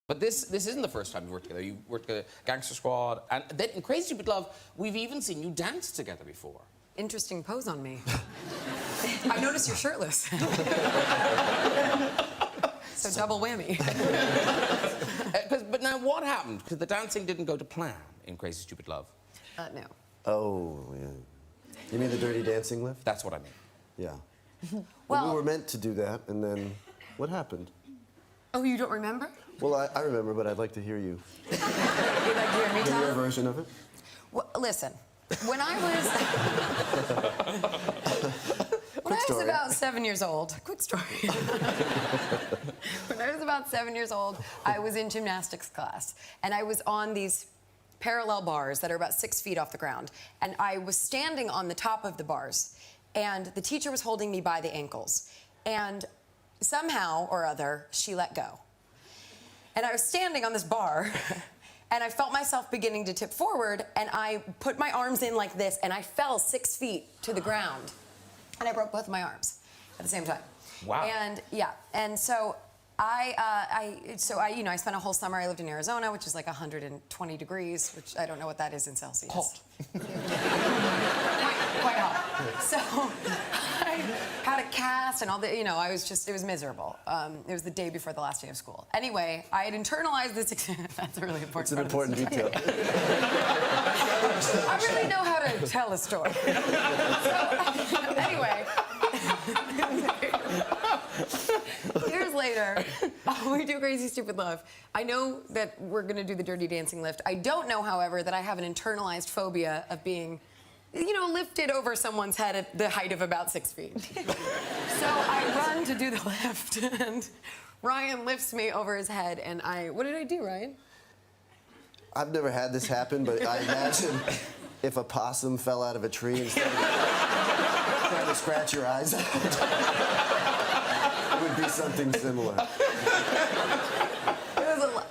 But this isn't the first time you've worked together. You worked together, Gangster Squad, and then in Crazy Stupid Love, we've even seen you dance together before. Interesting pose on me. I noticed you're shirtless. So double whammy. But now what happened? Because the dancing didn't go to plan in Crazy Stupid Love. No. Oh, yeah. You mean the Dirty Dancing lift? That's what I mean. Yeah. Well, we were meant to do that, and then what happened? Oh, you don't remember? Well, I remember, but I'd like to hear you. You'd like to hear me tell Your it? version of it? Well, listen, when I was story. about 7 years old, quick story. When I was about 7 years old, I was in gymnastics class, and I was on these parallel bars that are about 6 feet off the ground, and I was standing on the top of the bars, and the teacher was holding me by the ankles, and somehow or other, she let go. And I was standing on this bar, and I felt myself beginning to tip forward, and I put my arms in like this, and I fell 6 feet to the ground. And I broke both of my arms at the same time. Wow. And yeah, and so I spent a whole summer. I lived in Arizona, which is like 120 degrees, which I don't know what that is in Celsius. Hot. Quite hot. So I had a cast and all the, it was miserable. It was the day before the last day of school. Anyway, I had internalized this. That's a really important. It's an important detail. I really know how to tell a story. So, anyway, years later, we do Crazy Stupid Love. I know that we're going to do the Dirty Dancing lift. I don't know, however, that I have an internalized phobia of being, lifted over someone's head at the height of about 6 feet. So I run to do the lift, and Ryan lifts me over his head, and what did I do, Ryan? I've never had this happen, but I imagine if a possum fell out of a tree and started trying to scratch your eyes out, it would be something similar.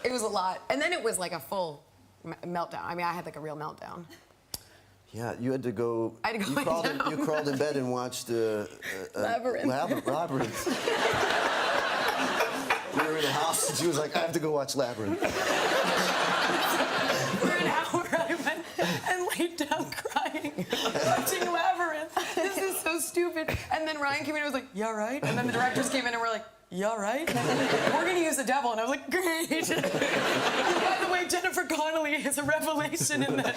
It was a lot. And then it was like a full meltdown. I mean, I had like a real meltdown. Yeah, you had to go. I had to go You crawled in bed and watched Labyrinth. Labyrinth. We were in a house, and she was like, "I have to go watch Labyrinth." For an hour, I went and laid down crying, watching Labyrinth. This is so stupid. And then Ryan came in and was like, "You all right?" And then the directors came in and were like, "You all right?" We're gonna use the devil, and I was like, "Great." By the way, Jennifer Connelly is a revelation in this.